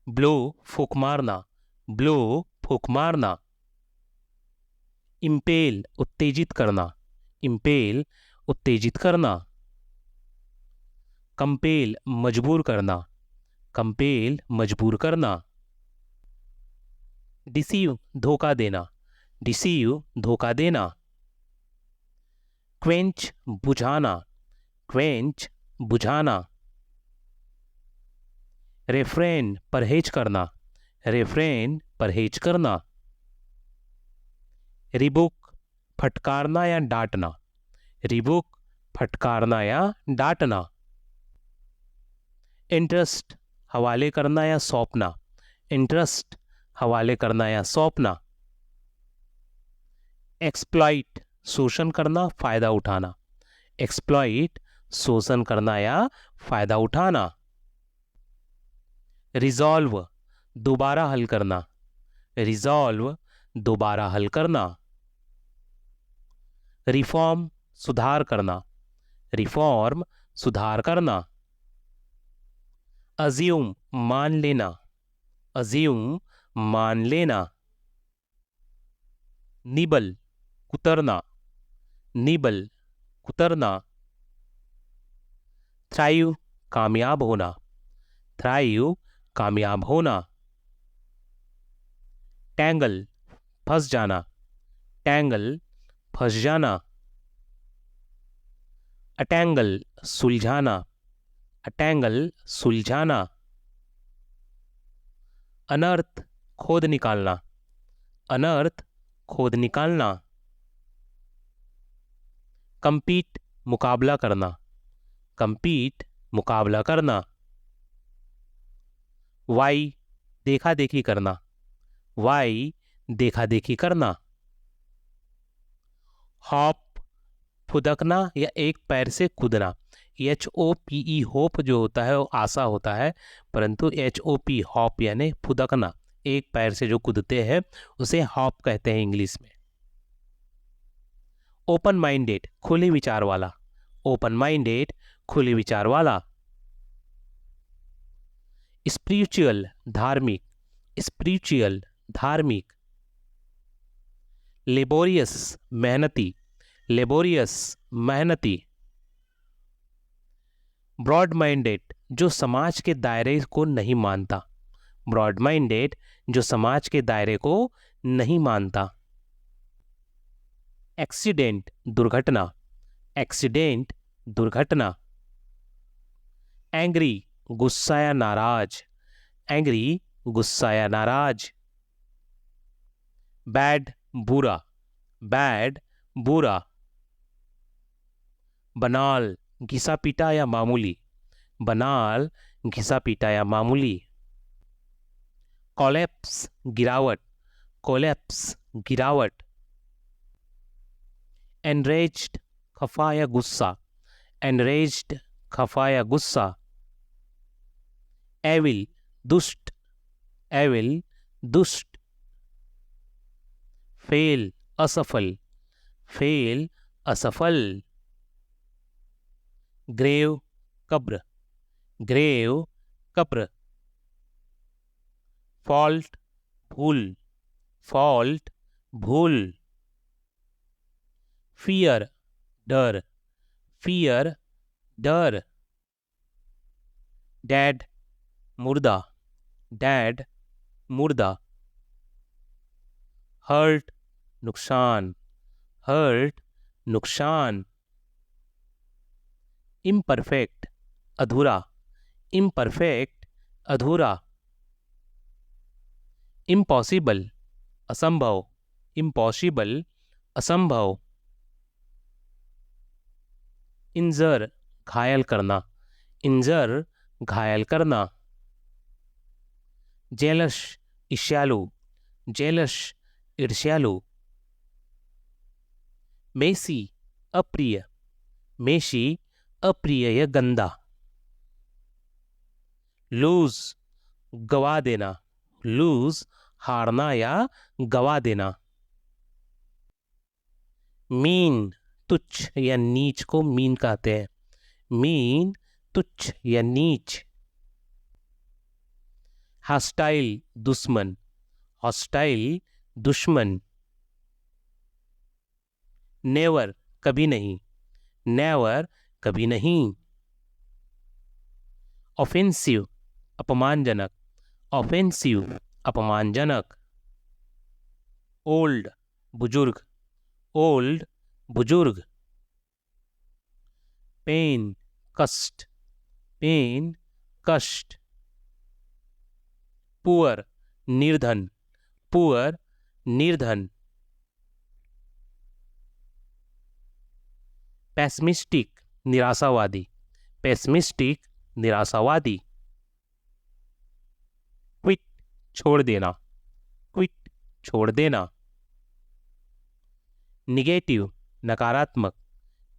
Blow फूक मारना, blow फूक मारना। इम्पेल उत्तेजित करना, इम्पेल उत्तेजित करना। कंपेल मजबूर करना, कंपेल मजबूर करना। डिसीव धोखा देना, डिसीव धोखा देना। क्वेंच बुझाना, क्वेंच बुझाना। रेफ्रेन परहेज करना, रेफ्रेन परहेज करना। रिबुक फटकारना या डांटना, रिबुक फटकारना या डांटना। इंटरेस्ट हवाले करना या सौंपना, इंटरेस्ट हवाले करना या सौंपना। एक्सप्लॉइट शोषण करना, फायदा उठाना, एक्सप्लॉइट शोषण करना या फायदा उठाना। रिजॉल्व दोबारा हल करना, रिजॉल्व दोबारा हल करना। रिफॉर्म सुधार करना, रिफॉर्म सुधार करना। अज्यूम मान लेना, अज्यूम मान लेना। निबल कुतरना, निबल कुतरना। थ्राइव कामयाब होना, थ्राइव कामयाब होना। टैंगल फंस जाना, टैंगल फंस जाना। अटैंगल सुलझाना, अटैंगल सुलझाना। अनर्थ खोद निकालना, अनर्थ खोद निकालना। कंपीट मुकाबला करना, कंपीट मुकाबला करना। वाई देखा देखी करना, वाई देखा देखी करना। हॉप फुदकना या एक पैर से कूदना। HOPE होप जो होता है वो आशा होता है, परंतु HOP हॉप यानी फुदकना, एक पैर से जो कूदते हैं उसे हॉप कहते हैं इंग्लिश में। ओपन माइंडेड खुले विचार वाला, ओपन माइंडेड खुले विचार वाला। स्पिरिचुअल धार्मिक, स्पिरिचुअल धार्मिक। लेबोरियस मेहनती, लेबोरियस मेहनती। ब्रॉड माइंडेड जो समाज के दायरे को नहीं मानता, ब्रॉड माइंडेड जो समाज के दायरे को नहीं मानता। एक्सीडेंट दुर्घटना, एक्सीडेंट दुर्घटना। एंग्री गुस्सा या नाराज, एंग्री गुस्सा या नाराज। बैड बुरा, बैड बुरा। बनाल घिसा पीटा या मामूली, बनाल घिसा पीटा या मामूली। कोलैप्स गिरावट, कोलैप्स गिरावट। एनरेज्ड खफा या गुस्सा, एनरेज्ड खफा या गुस्सा। एविल दुष्ट, एविल दुष्ट। फेल असफल, फेल असफल। ग्रेव कब्र, ग्रेव कब्र। फॉल्ट भूल, फॉल्ट भूल। फियर डर, फियर डर। डैड मुर्दा, डैड मुर्दा। हर्ट नुकसान, हर्ट नुकसान। इम्परफेक्ट अधूरा, इम्परफेक्ट अधूरा। इम्पॉसिबल असंभव, इम्पॉसिबल असंभव। इंजर घायल करना, इंजर घायल करना। जेलश ईर्ष्यालु, जेलश ईर्ष्यालु। मेसी अप्रिय, मेशी अप्रिय या गंदा। लूज गवा देना, लूज हारना या गवा देना। मीन तुच्छ या नीच को मीन कहते हैं, मीन तुच्छ या नीच। हॉस्टाइल दुश्मन, हॉस्टाइल दुश्मन। नेवर कभी नहीं, नेवर कभी नहीं। ऑफेंसिव अपमानजनक, ऑफेंसिव अपमानजनक। ओल्ड बुजुर्ग, ओल्ड बुजुर्ग। पेन कष्ट, पेन कष्ट। पुअर निर्धन, पुअर निर्धन। पेसिमिस्टिक निराशावादी, पेसिमिस्टिक निराशावादी। क्विट छोड़ देना, क्विट छोड़ देना। निगेटिव नकारात्मक,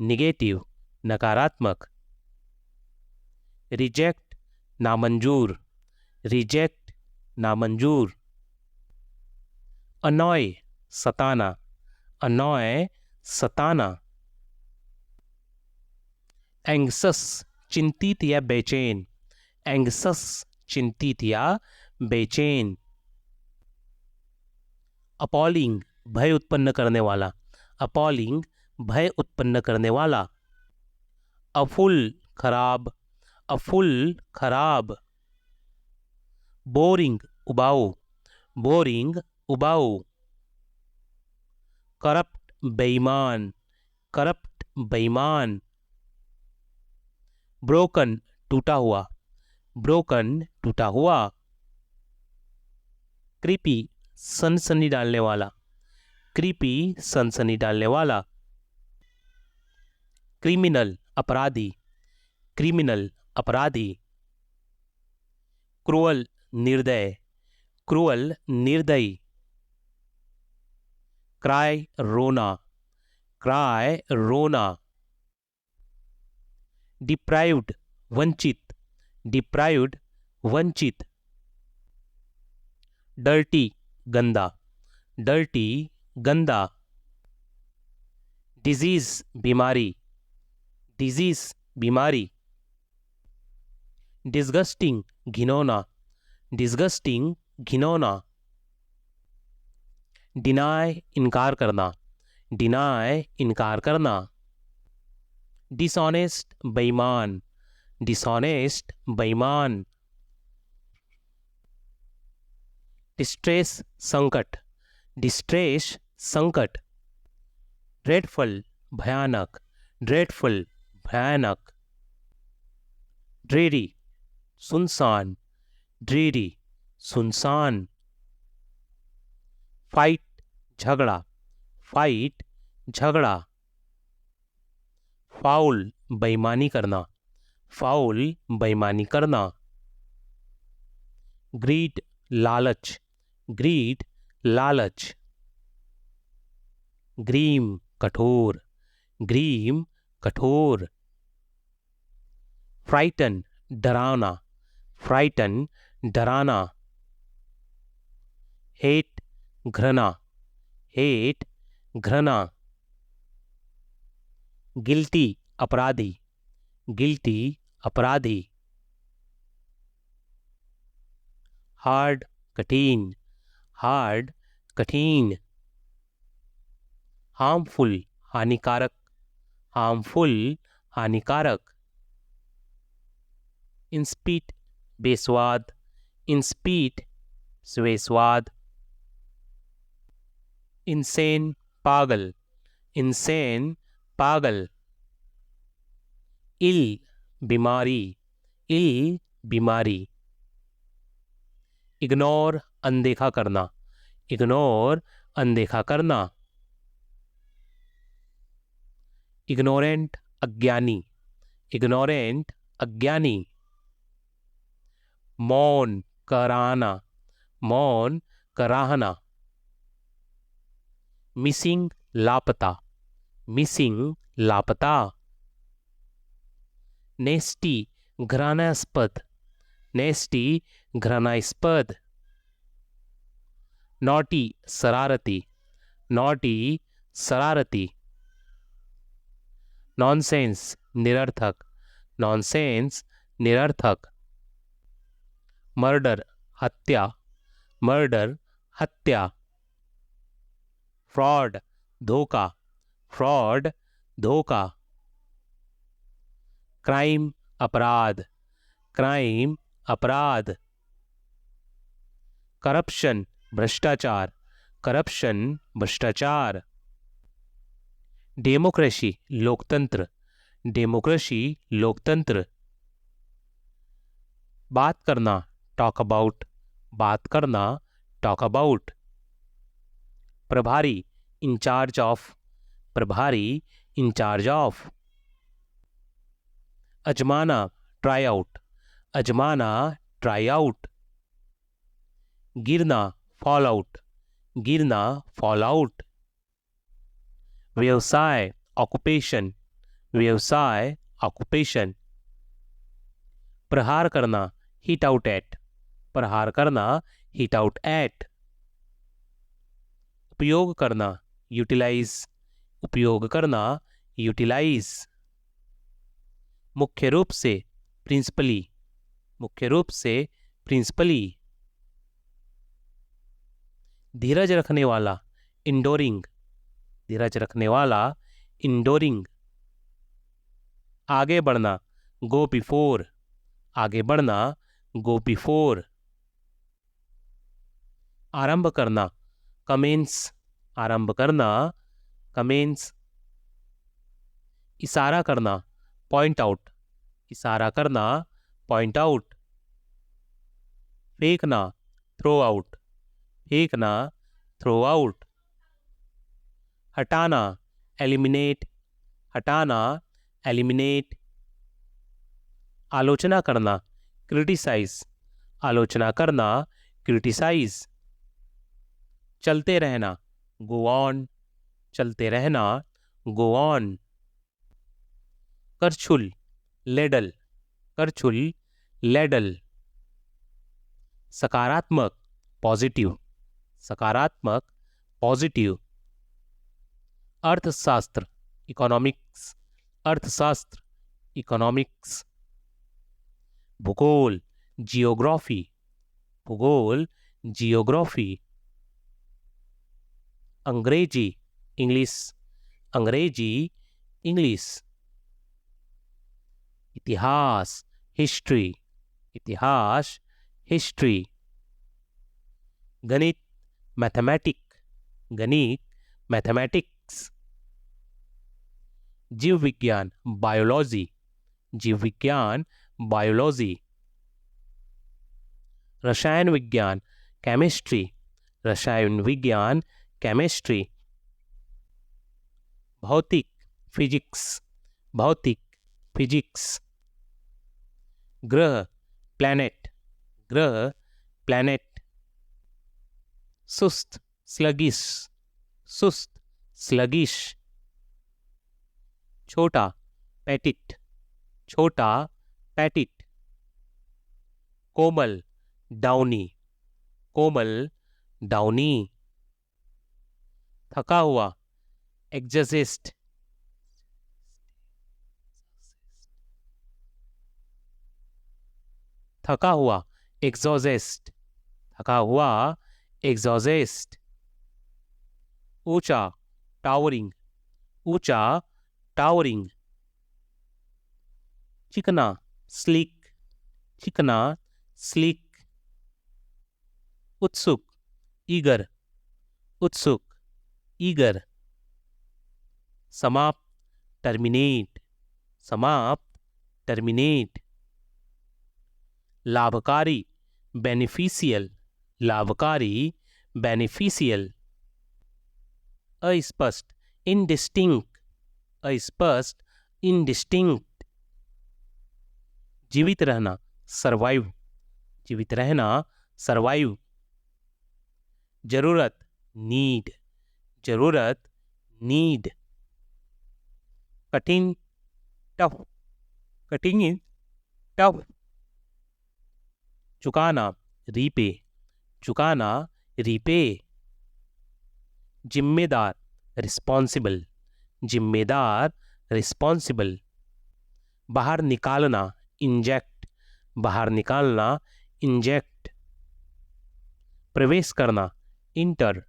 निगेटिव नकारात्मक। रिजेक्ट नामंजूर, रिजेक्ट नामंजूर। अनॉय सताना, अनॉय सताना। एंग्सस चिंतित या बेचैन, एंग्सस चिंतित या बेचैन। अपॉलिंग भय उत्पन्न करने वाला, अपॉलिंग भय उत्पन्न करने वाला। अफुल खराब, अफुल खराब। बोरिंग उबाऊ, बोरिंग उबाऊ। करप्ट बेईमान, करप्ट बेईमान। ब्रोकन टूटा हुआ, ब्रोकन टूटा हुआ। क्रीपी सनसनी डालने वाला, क्रीपी सनसनी डालने वाला। क्रिमिनल अपराधी, क्रिमिनल अपराधी। क्रूअल निर्दय, क्रूअल निर्दयी। क्राई रोना, क्राई रोना। डिप्राइव्ड वंचित, डिप्राइव्ड वंचित। डर्टी गंदा, डर्टी गंदा। डिजीज बीमारी, डिजीज बीमारी। डिस्गस्टिंग घिनौना, डिस्गस्टिंग घिनौना। डिनाय इनकार करना, डिनाय इनकार करना। डिसऑनेस्ट बेईमान, डिसऑनेस्ट बेईमान। डिस्ट्रेस संकट, डिस्ट्रेस संकट। ड्रेडफुल भयानक, ड्रेडफुल भयानक। ड्रेरी सुनसान, ड्रेरी सुनसान। फाइट झगड़ा, फाइट झगड़ा। फाउल बेईमानी करना, फाउल बेईमानी करना। ग्रीड लालच, ग्रीड लालच। ग्रीम कठोर, ग्रीम कठोर। फ्राइटन डरावना, फ्राइटन डराना। हेट घृणा, हेट घृणा। गिल्टी अपराधी, गिल्टी अपराधी। हार्ड कठिन, हार्ड कठिन। हार्मफुल हानिकारक, हार्मफुल हानिकारक। इंस्पीट बेस्वाद, इंस्पीट बेस्वाद। इंसेन पागल, इंसेन पागल। इल बीमारी, इल बीमारी। इग्नोर अनदेखा करना, इग्नोर अनदेखा करना। इग्नोरेंट अज्ञानी, इग्नोरेंट अज्ञानी। मौन कराहना, मौन कराहना। मिसिंग लापता, मिसिंग लापता। नेस्टी घृणास्पद, नेस्टी घृणास्पद। नॉटी शरारती, नॉटी शरारती। नॉनसेंस निरर्थक, नॉनसेंस निरर्थक। मर्डर हत्या, मर्डर, हत्या। फ्रॉड, धोखा, फ्रॉड, धोखा। क्राइम, अपराध, क्राइम, अपराध। करप्शन, भ्रष्टाचार, करप्शन, भ्रष्टाचार। डेमोक्रेसी, लोकतंत्र, डेमोक्रेसी, लोकतंत्र। बात करना, टॉक अबाउट, बात करना, टॉक अबाउट। प्रभारी, इंचार्ज ऑफ, प्रभारी, इंचार्ज ऑफ। अजमाना, ट्राई आउट, अजमाना, ट्राई आउट। गिरना, फॉल आउट, गिरना, फॉल आउट। व्यवसाय, ऑक्युपेशन, व्यवसाय, ऑक्युपेशन। प्रहार करना, हिट आउट एट, प्रहार करना, हिट आउट एट। उपयोग करना, यूटिलाइज, उपयोग करना, यूटिलाइज। मुख्य रूप से, प्रिंसिपली, मुख्य रूप से, प्रिंसिपली। धीरज रखने वाला, इंडोरिंग, धीरज रखने वाला, इंडोरिंग। आगे बढ़ना, गो बिफोर, आगे बढ़ना, गो बिफोर। आरंभ करना, कमेंस, आरंभ करना, कमेंस। इशारा करना, पॉइंट आउट, इशारा करना, पॉइंट आउट। फेंकना, थ्रो आउट, फेंकना, थ्रो आउट। हटाना, एलिमिनेट, हटाना, एलिमिनेट। आलोचना करना, क्रिटिसाइज, आलोचना करना, क्रिटिसाइज। चलते रहना, गो ऑन, चलते रहना, गो ऑन। करछुल, लेडल, करछुल, लेडल। सकारात्मक, पॉजिटिव, सकारात्मक, पॉजिटिव। अर्थशास्त्र, इकोनॉमिक्स, अर्थशास्त्र, इकोनॉमिक्स। भूगोल, जियोग्राफी, भूगोल, जियोग्राफी। अंग्रेजी, इंग्लिश, अंग्रेजी, इंग्लिश। इतिहास, हिस्ट्री, इतिहास, हिस्ट्री। गणित, मैथमेटिक, गणित, मैथमेटिक्स। जीव विज्ञान, बायोलॉजी, जीव विज्ञान, बायोलॉजी। रसायन विज्ञान, केमिस्ट्री, रसायन विज्ञान, केमिस्ट्री। भौतिक, फिजिक्स, भौतिक, फिजिक्स। ग्रह, प्लैनेट, ग्रह, प्लैनेट। सुस्त, स्लगिश, सुस्त, स्लगिश। छोटा, पैटिट, छोटा, पैटिट। कोमल, डाउनी, कोमल, डाउनी। थका हुआ, एग्जॉस्ट, थका हुआ, एग्जॉस्ट, थका हुआ, एग्जॉस्ट। ऊंचा, टावरिंग, ऊंचा, टावरिंग। चिकना, स्लिक, चिकना, स्लिक। उत्सुक, ईगर, उत्सुक, ईगर। समाप्त, टर्मिनेट, समाप्त, टर्मिनेट। लाभकारी, बेनिफिशियल, लाभकारी, बेनिफिशियल। अस्पष्ट, इनडिस्टिंक्ट, अस्पष्ट, इनडिस्टिंक्ट। जीवित रहना, सर्वाइव, जीवित रहना, सर्वाइव। जरूरत, नीड, जरूरत, नीड। कठिन, टफ, कठिन, टफ। चुकाना, रीपे, चुकाना, रीपे। जिम्मेदार, रिस्पॉन्सिबल, जिम्मेदार, रिस्पॉन्सिबल। बाहर निकालना, इंजेक्ट, बाहर निकालना, इंजेक्ट। प्रवेश करना, इंटर,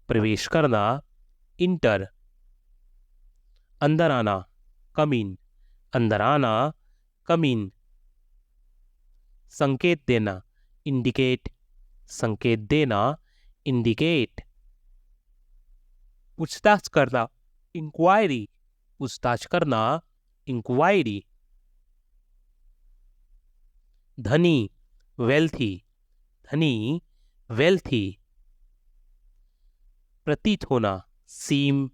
प्रवेश करना, इंटर। अंदर आना, कम इन, अंदर आना, कम इन। संकेत देना, इंडिकेट, संकेत देना, इंडिकेट। पूछताछ करना, इंक्वायरी, पूछताछ करना, इंक्वायरी। धनी, वेल्थी, धनी, वेल्थी। प्रतीत होना, सीम,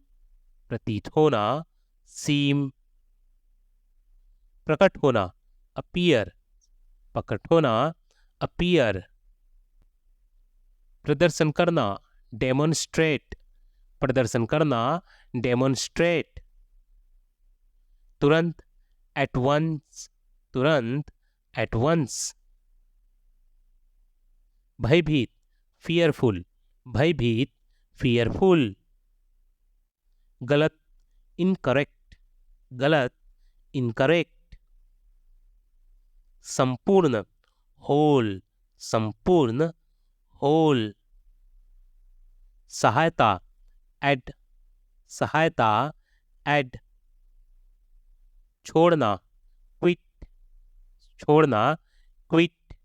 प्रतीत होना, सीम। प्रकट होना, अपीयर, प्रकट होना, अपीयर। प्रदर्शन करना, डेमोन्स्ट्रेट, प्रदर्शन करना, डेमोन्स्ट्रेट। तुरंत, एट वंस, तुरंत, एट वंस। भयभीत, फियरफुल, भयभीत, फियरफुल। गलत, इनकरेक्ट, गलत, इनकरेक्ट। संपूर्ण, होल, संपूर्ण, होल। सहायता, एड, सहायता, एड। छोड़ना, क्विट, छोड़ना, क्विट।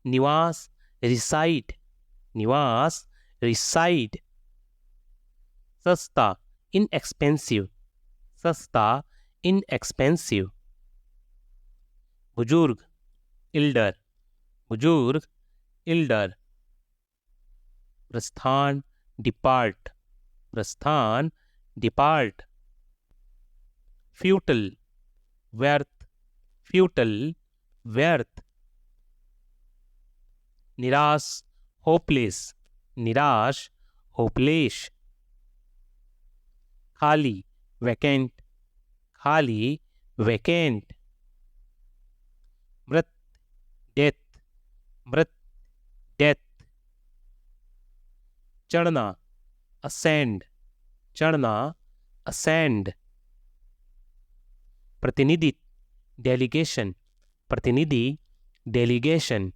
निवास, रिसाइड, निवास, रिसाइड। सस्ता, इनएक्सपेंसिव, सस्ता, इनएक्सपेंसिव। बुजुर्ग, इल्डर, बुजुर्ग, इल्डर। प्रस्थान, डिपार्ट, प्रस्थान, डिपार्ट। फ्यूटल, व्यर्थ, फ्यूटल, व्यर्थ। निराश, होपलेस, निराश, होपलेस। खाली, वैकेंट, खाली, वैकेंट। मृत, डेथ, मृत, डेथ। चढ़ना, असेंड, चढ़ना, असेंड। प्रतिनिधि, डेलीगेशन, प्रतिनिधि, डेलीगेशन।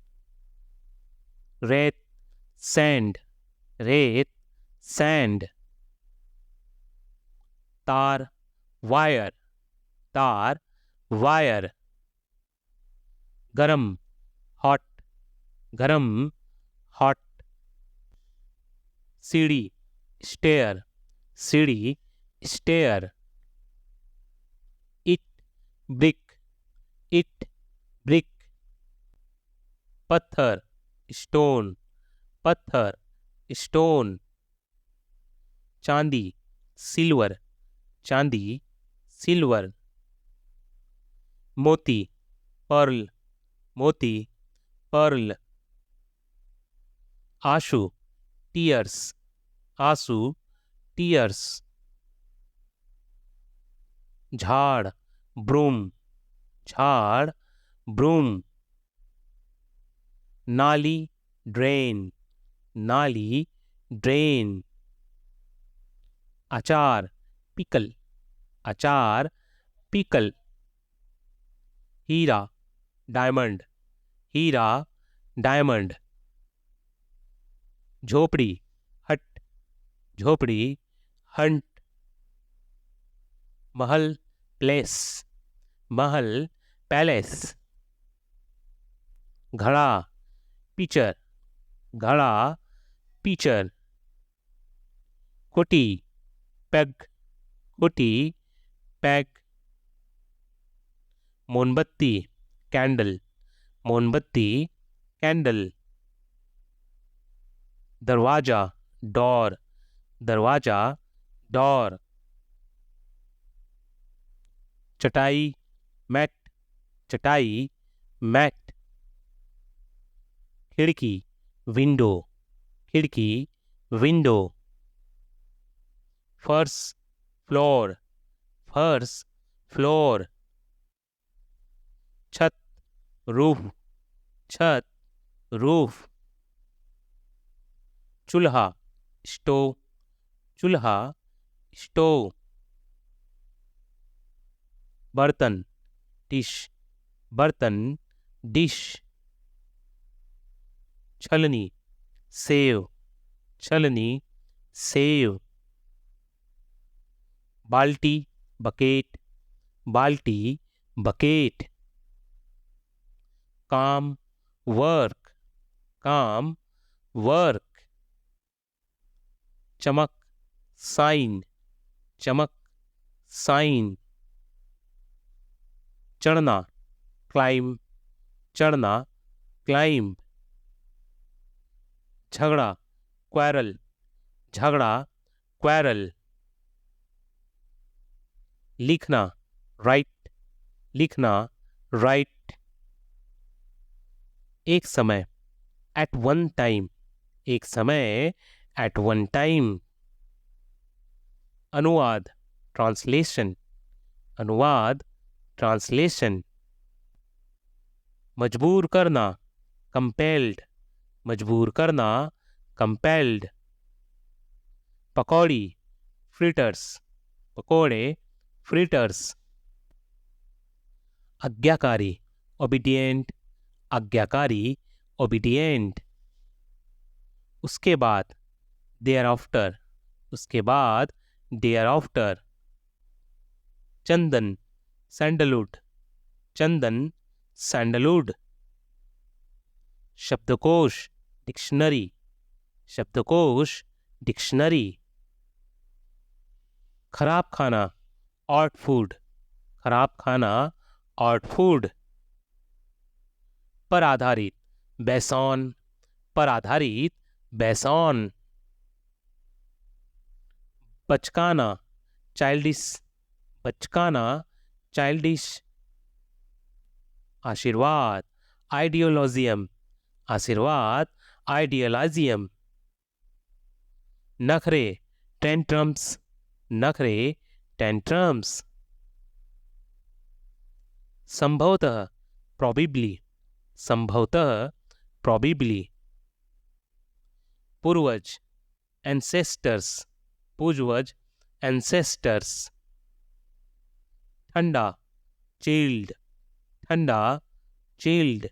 रेत, सैंड, रेत, सैंड। तार, वायर, तार, वायर। गरम, हॉट, गरम, हॉट। सीढ़ी, स्टेयर, सीढ़ी, स्टेयर। इट, ब्रिक, इट, ब्रिक। पत्थर, स्टोन, पत्थर, स्टोन। चांदी, सिल्वर, चांदी, सिल्वर। मोती, पर्ल, मोती, पर्ल। आंसू, टीयर्स, आंसू, टीयर्स। झाड़, ब्रूम, झाड़, ब्रूम। नाली, ड्रेन, नाली, ड्रेन। अचार, पिकल, अचार, पिकल। हीरा, डायमंड, हीरा, डायमंड। झोपड़ी, हट, झोपड़ी, हंट। महल, प्लेस, महल, पैलेस। घड़ा, पिचर, घड़ा, पिचर। कुटी, पेग, कुटी, पैग। मोमबत्ती, कैंडल, मोमबत्ती, कैंडल। दरवाजा, डोर, दरवाजा, डोर। चटाई, मैट, चटाई, मैट। खिड़की, विंडो, खिड़की, विंडो। फर्श, फ्लोर, फर्श, फ्लोर। छत, रूफ, छत, रूफ। चूल्हा, स्टोव, चूल्हा, स्टोव। बर्तन, डिश, बर्तन, डिश। छलनी, सेव, छलनी, सेव। बाल्टी, बकेट, बाल्टी, बकेट। काम, वर्क, काम, वर्क। चमक, साइन, चमक, साइन। चढ़ना, क्लाइम, चढ़ना, क्लाइम। झगड़ा, क्वारल, झगड़ा, क्वारल। लिखना, राइट, लिखना, राइट। एक समय, एट वन टाइम, एक समय, एट वन टाइम। अनुवाद, ट्रांसलेशन, अनुवाद, ट्रांसलेशन। मजबूर करना, कंपेल्ड, मजबूर करना, compelled. Pakodi, fritters, pakode, fritters. आज्ञाकारी, ओबीडिएंट, आज्ञाकारी, ओबीडिएंट। उसके बाद, देयर आफ्टर, उसके बाद, देयर आफ्टर। चंदन, सैंडलवुड, चंदन, सैंडलवुड। शब्दकोश, डिक्शनरी, शब्दकोश, डिक्शनरी। खराब खाना, ऑड फूड, खराब खाना, ऑड फूड। पर आधारित, बेसॉन, पर आधारित, बेसॉन। बचकाना, चाइल्डिश, बचकाना, चाइल्डिश। आशीर्वाद, आइडियोलॉजियम, आशीर्वाद, आइडियोलॉजियम। नखरे, टेंट्रम्स, नखरे, टेंट्रम्स। संभवतः, प्रॉबिबली, संभवतः, प्रॉबिबली। पूर्वज, एंसेस्टर्स, पूर्वज, एंसेस्टर्स। ठंडा, चिल्ड, ठंडा, चिल्ड।